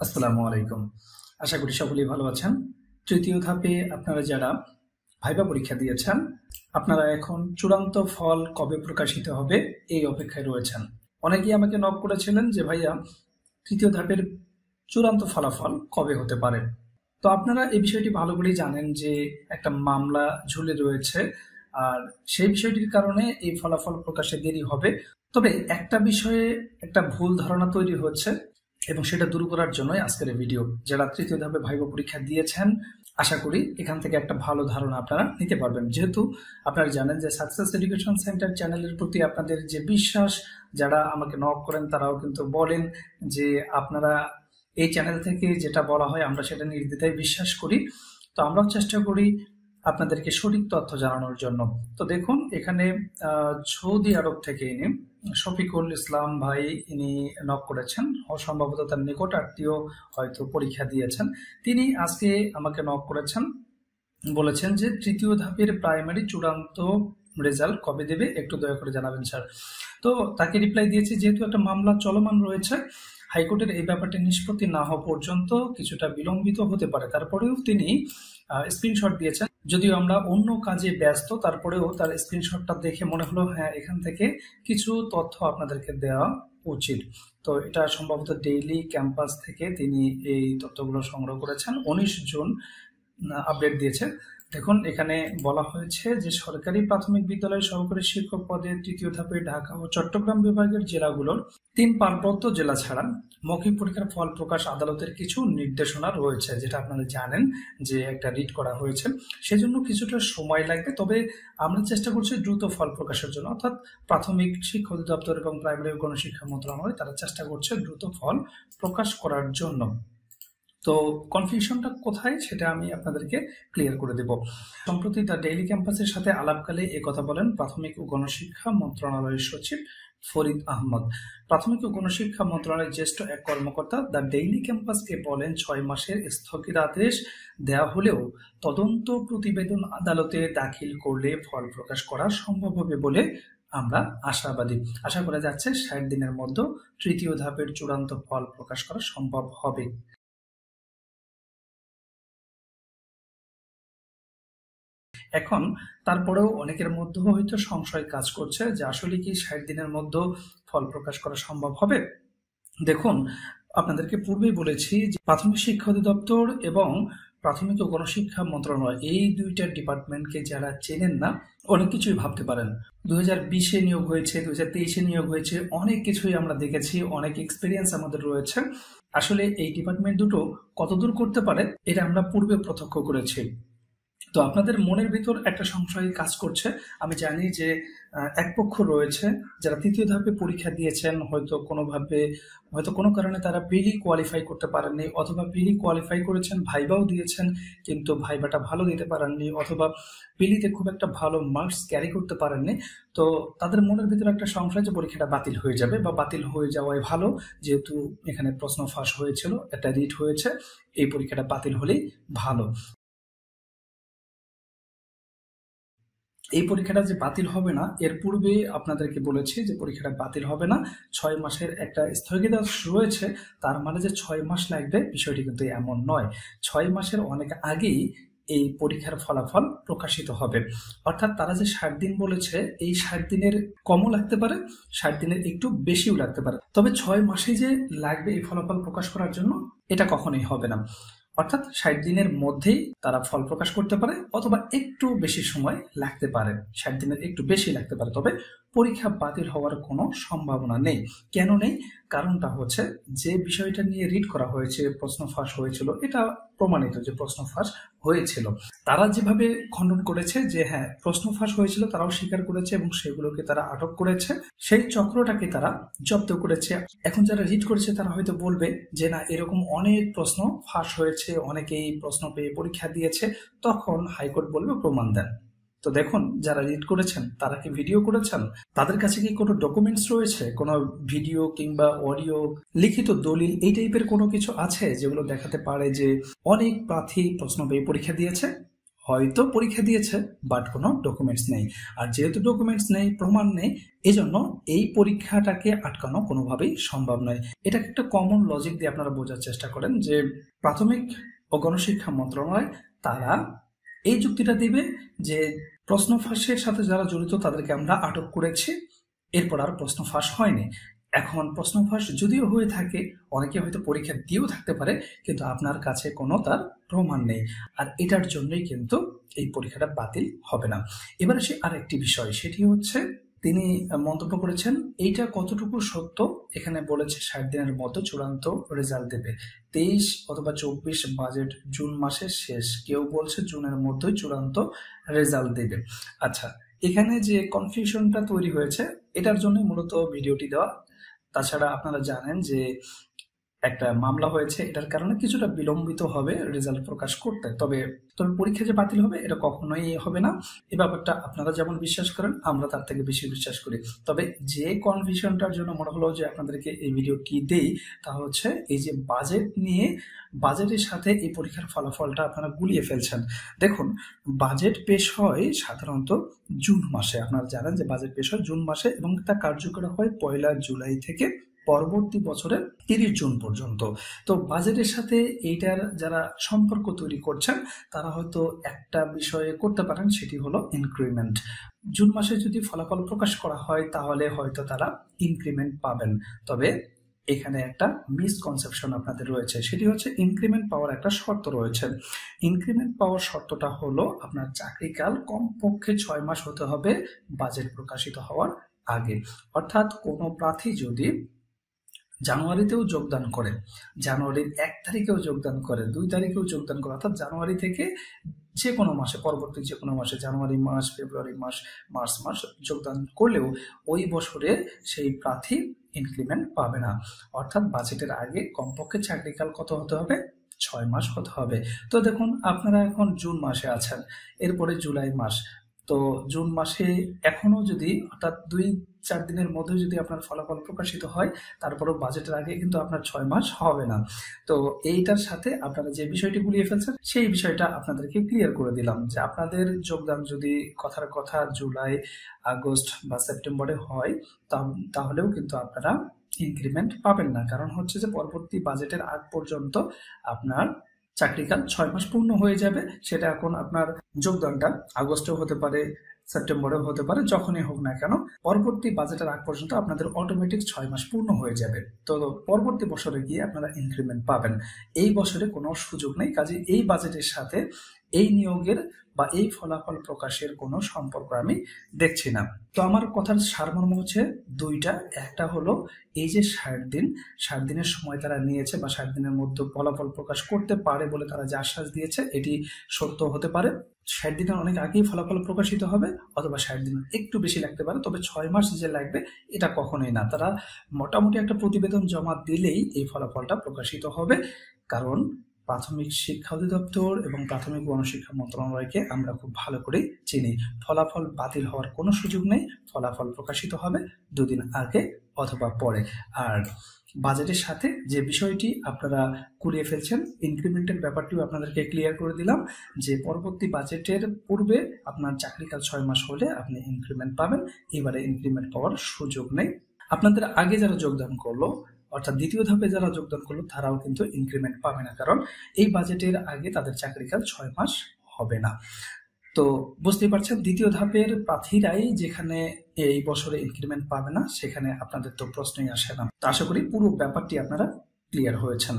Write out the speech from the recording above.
আসসালামু আলাইকুম। আশা করি সকলেই ভালো আছেন। তৃতীয় ধাপে আপনারা যারা ভাইবা পরীক্ষা দিয়েছেন, আপনারা এখন চূড়ান্ত ফল কবে প্রকাশিত হবে এই অপেক্ষায় রয়েছেন। অনেকেই আমাকে নক করেছিলেন যে ভাইয়া, তৃতীয় ধাপের চূড়ান্ত ফলাফল কবে হতে পারে। তো আপনারা এই বিষয়টি ভালো করেই জানেন যে একটা মামলা ঝুলে রয়েছে, আর সেই বিষয়টির কারণে এই ফলাফল প্রকাশে দেরি হবে। তবে একটা বিষয়ে একটা ভুল ধারণা তৈরি হচ্ছে এবং সেটা দূর করার জন্যই আজকের এই ভিডিও। যারা তৃতীয় ধাপে ভাইবা পরীক্ষা দিয়েছেন, আশা করি এখান থেকে একটা ভালো ধারণা আপনারা নিতে পারবেন। যেহেতু আপনারা জানেন যে সাকসেস এডুকেশন সেন্টার চ্যানেলের প্রতি আপনাদের যে বিশ্বাস, যারা আমাকে নক করেন তারাও কিন্তু বলেন যে আপনারা এই চ্যানেল থেকে যেটা বলা হয় আমরা সেটা নির্দ্বিধায় বিশ্বাস করি। তো আমরাও চেষ্টা করি আপনাদেরকে সঠিক তথ্য জানানোর জন্য। তো দেখুন এখানে সৌদি আরব থেকে ইনি শফিকুল ইসলাম ভাই ইনি নক করেছেন, সম্ভবত তার নিকট আত্মীয় হয়তো পরীক্ষা দিয়েছেন। তিনি আজকে আমাকে নক করেছেন, বলেছেন যে তৃতীয় ধাপের প্রাইমারি চূড়ান্ত রেজাল্ট কবে দেবে একটু দয়া করে জানাবেন স্যার। তো তাকে রিপ্লাই দিয়েছি, যেহেতু একটা মামলা চলমান রয়েছে, হাইকোর্টের এই ব্যাপারটি নিষ্পত্তি না হওয়া পর্যন্ত কিছুটা বিলম্বিত হতে পারে। তারপরেও তিনি স্ক্রিনশট দিয়েছেন, যদিও আমরা অন্য কাজে ব্যস্ত, তারপরেও তার স্ক্রিনশটটা দেখে মনে হলো হ্যাঁ, এখান থেকে কিছু তথ্য আপনাদেরকে দেওয়া উচিত। তো এটা সম্ভবত ডেইলি ক্যাম্পাস থেকে তিনি এই তথ্যগুলো সংগ্রহ করেছেন। 19 জুন আপডেট দিয়েছে। দেখুন এখানে বলা হয়েছে যে সরকারি প্রাথমিক বিদ্যালয়ের সহকারী শিক্ষক পদে তৃতীয় ধাপে ঢাকা ও চট্টগ্রাম বিভাগের জেলাগুলোর 3 পার্বত্য জেলা ছাড়া মৌখিক পরীক্ষার ফল প্রকাশ আদালতের কিছু নির্দেশনা রয়েছে, যেটা আপনারা জানেন যে একটা রিট করা হয়েছে। সেজন্য কিছুটা সময় লাগবে, তবে আমরা চেষ্টা করছি দ্রুত ফল প্রকাশের জন্য। অর্থাৎ প্রাথমিক শিক্ষা অধিদপ্তর এবং প্রাইমারি ও গণশিক্ষা মন্ত্রণালয় তারা চেষ্টা করছে দ্রুত ফল প্রকাশ করার জন্য। তো কনফিউশনটা কোথায় সেটা আমি আপনাদেরকে ক্লিয়ার করে দেব। সম্প্রতি দ্য ডেইলি ক্যাম্পাসের সাথে আলাপকালে কথা বলেন প্রাথমিক ও গণশিক্ষা মন্ত্রণালয়ের সচিব ফরিদ আহমদ। প্রাথমিক ও গণশিক্ষা মন্ত্রণালয়ের জ্যেষ্ঠ এক কর্মকর্তা দ্য ডেইলি ক্যাম্পাসকে বলেন, 6 মাসের স্থগিতাদেশ দেওয়া হলেও তদন্ত প্রতিবেদন আদালতে দাখিল করলে ফল প্রকাশ করা সম্ভব হবে বলে আমরা আশাবাদী। আশা করা যাচ্ছে 60 দিনের মধ্যে তৃতীয় ধাপের চূড়ান্ত ফল প্রকাশ করা সম্ভব হবে। এখন তারপরেও অনেকের মধ্যে হয়তো সংশয় কাজ করছে যে আসলে কি 60 দিনের মধ্যে ফল প্রকাশ করা সম্ভব হবে। দেখুন, আপনাদেরকে পূর্বেই বলেছি যে প্রাথমিক শিক্ষা অধিদপ্তর এবং প্রাথমিক ও গণশিক্ষা মন্ত্রণালয় এই দুইটা ডিপার্টমেন্টকে যারা চেনেন না, অনেক কিছুই ভাবতে পারেন। 2020-এ নিয়োগ হয়েছে, 2023-এ নিয়োগ হয়েছে, অনেক কিছুই আমরা দেখেছি, অনেক এক্সপিরিয়েন্স আমাদের রয়েছে। আসলে এই ডিপার্টমেন্ট দুটো কতদূর করতে পারে এটা আমরা পূর্বে প্রত্যক্ষ করেছি। তো আপনাদের মনের ভিতর একটা সংশয় কাজ করছে। আমি জানি যে এক পক্ষ রয়েছে যারা তৃতীয় ধাপে পরীক্ষা দিয়েছেন, হয়তো কোনো কারণে তারা প্রিলি কোয়ালিফাই করতে পারেননি, অথবা প্রিলি কোয়ালিফাই করেছেন, ভাইবাও দিয়েছেন কিন্তু ভাইবাটা ভালো দিতে পারেননি, অথবা প্রিলিতে খুব একটা ভালো মার্কস ক্যারি করতে পারেননি। তো তাদের মনের ভিতরে একটা সংশয় যে পরীক্ষাটা বাতিল হয়ে যাবে, বা বাতিল হয়ে যাওয়াই ভালো, যেহেতু এখানে প্রশ্ন ফাঁস হয়েছিল, একটা রিট হয়েছে, এই পরীক্ষাটা বাতিল হলেই ভালো। এই পরীক্ষাটা যে বাতিল হবে না, এর পূর্বে আপনাদেরকে বলেছি যে পরীক্ষাটা বাতিল হবে না। 6 মাসের একটা স্থগিতাদেশ রয়েছে, তার মানে যে 6 মাস লাগবে বিষয়টি কিন্তু এমন নয়। 6 মাসের অনেক আগেই এই পরীক্ষার ফলাফল প্রকাশিত হবে। অর্থাৎ তারা যে 60 দিন বলেছে, এই 60 দিনের কমও লাগতে পারে, 60 দিনের একটু বেশিও লাগতে পারে, তবে 6 মাসে যে লাগবে এই ফলাফল প্রকাশ করার জন্য এটা কখনোই হবে না। অর্থাৎ 60 দিনের মধ্যেই তারা ফল প্রকাশ করতে পারে, অথবা একটু বেশি সময় লাগতে পারে, 60 দিনের একটু বেশি লাগতে পারে, তবে পরীক্ষা বাতিল হওয়ার কোনো সম্ভাবনা নেই। কেন নেই? কারণটা হচ্ছে যে বিষয়টা নিয়ে রিড করা হয়েছে, প্রশ্ন ফাঁস হয়েছিল, এটা প্রমাণিত যে প্রশ্ন ফাঁস হয়েছিল। তারা যেভাবে খণ্ডন করেছে যে হ্যাঁ প্রশ্ন ফাঁস হয়েছিল, তারাও স্বীকার করেছে এবং সেগুলোকে তারা আটক করেছে, সেই চক্রটাকে তারা জব্দ করেছে। এখন যারা রিড করেছে তারা হয়তো বলবে যে না, এরকম অনেক প্রশ্ন ফাঁস হয়েছে, অনেকেই প্রশ্ন পেয়ে পরীক্ষা দিয়েছে, তখন হাইকোর্ট বলবে প্রমাণ দেন। তো দেখুন, যারা রিড করেছেন তারা কি ভিডিও করেছেন? তাদের কাছে কি কোনো ডকুমেন্টস রয়েছে, কোনো ভিডিও কিংবা অডিও, লিখিত দলিল, এই টাইপের কোনো কিছু আছে যেগুলো দেখাতে পারে যে অনেক প্রার্থী প্রশ্ন পেয়ে পরীক্ষা দিয়েছে? হয়তো পরীক্ষা দিয়েছে বাট কোনো ডকুমেন্টস নেই। আর যেহেতু ডকুমেন্টস নেই, প্রমাণ নেই, এজন্য এই পরীক্ষাটাকে আটকানো কোনোভাবেই সম্ভব নয়। এটাকে একটা কমন লজিক দিয়ে আপনারা বোঝার চেষ্টা করেন যে প্রাথমিক ও গণশিক্ষা মন্ত্রণালয় তারা এই যুক্তিটা দিবে যে প্রশ্ন ফাঁসের সাথে যারা জড়িত তাদেরকে আমরা আটক করেছি, এরপর আর প্রশ্ন ফাঁস হয়নি। এখন প্রশ্ন ফাঁস যদিও হয়ে থাকে, অনেকে হয়তো পরীক্ষা দিয়েও থাকতে পারে, কিন্তু আপনার কাছে কোনো তার প্রমাণ নেই, আর এটার জন্যই কিন্তু এই পরীক্ষাটা বাতিল হবে না। এবার আসি আরেকটি বিষয়, সেটি হচ্ছে তিনি মন্তব্য করেছেন এইটা কতটুকু সত্য। এখানে বলেছে 60 দিনের মধ্যে চূড়ান্ত রেজাল্ট দেবে, 23 অথবা 24 বাজেট জুন মাসের শেষ, কেউ বলছে জুনের মধ্যেই চূড়ান্ত রেজাল্ট দেবে। আচ্ছা, এখানে যে কনফিউশনটা তৈরি হয়েছে এটার জন্য মূলত ভিডিওটি দেওয়া। তাছাড়া আপনারা জানেন যে একটা মামলা হয়েছে, এটার কারণে কিছুটা বিলম্বিত হবে রেজাল্ট প্রকাশ করতে। তবে পরীক্ষা যে বাতিল হবে এটা কখনোই হবে না। এই ব্যাপারটা আপনারা যেমন বিশ্বাস করেন, আমরা তার থেকে বেশি বিশ্বাস করি। তবে যে কনফিউশনটার জন্য মনে হলো যে আপনাদেরকে এই ভিডিওটি দেই, তা হচ্ছে এই যে বাজেট নিয়ে, বাজেটের সাথে এই পরীক্ষার ফলাফলটা আপনারা গুলিয়ে ফেলছেন। দেখুন, বাজেট পেশ হয় সাধারণত জুন মাসে। আপনারা জানেন যে বাজেট পেশ হয় জুন মাসে এবং তা কার্যকর হয় 1 জুলাই থেকে পরবর্তী বছরের 30 জুন পর্যন্ত। তো বাজেটের সাথে এইটার যারা সম্পর্ক তৈরি করছেন তারা হয়তো একটা বিষয়ে করতে পারেন, সেটি হলো ইনক্রিমেন্ট। জুন মাসে যদি ফলাফল প্রকাশ করা হয় তাহলে হয়তো তারা ইনক্রিমেন্ট পাবেন। তবে এখানে একটা মিসকনসেপশন আপনাদের রয়েছে, সেটি হচ্ছে ইনক্রিমেন্ট পাওয়ার একটা শর্ত রয়েছে। ইনক্রিমেন্ট পাওয়ার শর্তটা হলো আপনার চাকরিকাল কমপক্ষে 6 মাস হতে হবে বাজেট প্রকাশিত হওয়ার আগে। অর্থাৎ কোনো প্রার্থী যদি জানুয়ারিতেও যোগদান করে, জানুয়ারির 1 তারিখেও যোগদান করে, 2 তারিখেও যোগদান করে, অর্থাৎ জানুয়ারি থেকে যে কোনো মাসে, পরবর্তী যে কোনো মাসে, জানুয়ারি মাস, ফেব্রুয়ারি মাস, মার্চ মাস যোগদান করলেও ওই বছরে সেই প্রার্থী ইনক্রিমেন্ট পাবে না। অর্থাৎ বাজেটের আগে কমপক্ষে চাকরিকাল কত হতে হবে? 6 মাস হতে হবে। তো দেখুন, আপনারা এখন জুন মাসে আছেন, এরপরে জুলাই মাস। তো জুন মাসে এখনো যদি, অর্থাৎ 2-4 দিনের মধ্যে যদি আপনার ফলাফল প্রকাশিত হয়, তারপরেও বাজেটের আগে কিন্তু আপনার 6 মাস হবে না। তো এইটার সাথে আপনারা যে বিষয়টি গুলিয়ে ফেলছেন সেই বিষয়টা আপনাদেরকে ক্লিয়ার করে দিলাম যে আপনাদের যোগদান যদি কথার কথা জুলাই, আগস্ট বা সেপ্টেম্বরে হয়, তাহলেও কিন্তু আপনারা ইনক্রিমেন্ট পাবেন না। কারণ হচ্ছে যে পরবর্তী বাজেটের আগ পর্যন্ত আপনার চাকরিকাল 6 মাস পূর্ণ হয়ে যাবে। সেটা এখন আপনার যোগদানটা আগস্টেও হতে পারে, সেপ্টেম্বরেও হতে পারে, যখনই হোক না কেন, পরবর্তী বাজেটের আগ পর্যন্ত আপনাদের অটোমেটিক 6 মাস পূর্ণ হয়ে যাবে। তো পরবর্তী বছরে গিয়ে আপনারা ইনক্রিমেন্ট পাবেন। এই বছরে কোনো সুযোগ নেই। কাজে এই বাজেটের সাথে এই নিয়োগের বা এই ফলাফল প্রকাশের কোনো সম্পর্ক আমি দেখছি না। তো আমার কথার সারমর্ম হচ্ছে দুইটা। একটা হলো এই যে 60 দিনের সময় তারা নিয়েছে বা 60 দিনের মধ্যে ফলাফল প্রকাশ করতে পারে বলে তারা যে আশ্বাস দিয়েছে, এটি সত্য হতে পারে। 60 দিনের অনেক আগেই ফলাফল প্রকাশিত হবে, অথবা 60 দিন একটু বেশি লাগতে পারে। তবে 6 মাস যে লাগবে এটা কখনোই না। তারা মোটামুটি একটা প্রতিবেদন জমা দিলেই এই ফলাফলটা প্রকাশিত হবে। কারণ প্রাথমিক শিক্ষা অধিদপ্তর এবং প্রাথমিক গণশিক্ষা মন্ত্রণালয়কে আমরা খুব ভালো করে চিনি। ফলাফল বাতিল হওয়ার কোনো সুযোগ নেই। ফলাফল প্রকাশিত হবে 2 দিন আগে অথবা পরে। আর বাজেটের সাথে যে বিষয়টি আপনারা কুলিয়ে ফেলছেন, ইনক্রিমেন্টের ব্যাপারটিও আপনাদেরকে ক্লিয়ার করে দিলাম যে পরবর্তী বাজেটের পূর্বে আপনার চাকরিকাল 6 মাস হলে আপনি ইনক্রিমেন্ট পাবেন। এবারে ইনক্রিমেন্ট পাওয়ার সুযোগ নেই। আপনাদের আগে যারা যোগদান করলো, অর্থাৎ দ্বিতীয় ধাপে যারা যোগদান করলো, তারাও কিন্তু ইনক্রিমেন্ট পাবে না, কারণ এই বাজেটের আগে তাদের চাকরিকাল 6 মাস হবে না। তো বুঝতেই পারছেন, দ্বিতীয় ধাপের প্রার্থীরাই যেখানে এই বছরে ইনক্রিমেন্ট পাবে না, সেখানে আপনাদের তো প্রশ্নই আসে না। তো আশা করি পুরো ব্যাপারটি আপনারা ক্লিয়ার হয়েছেন।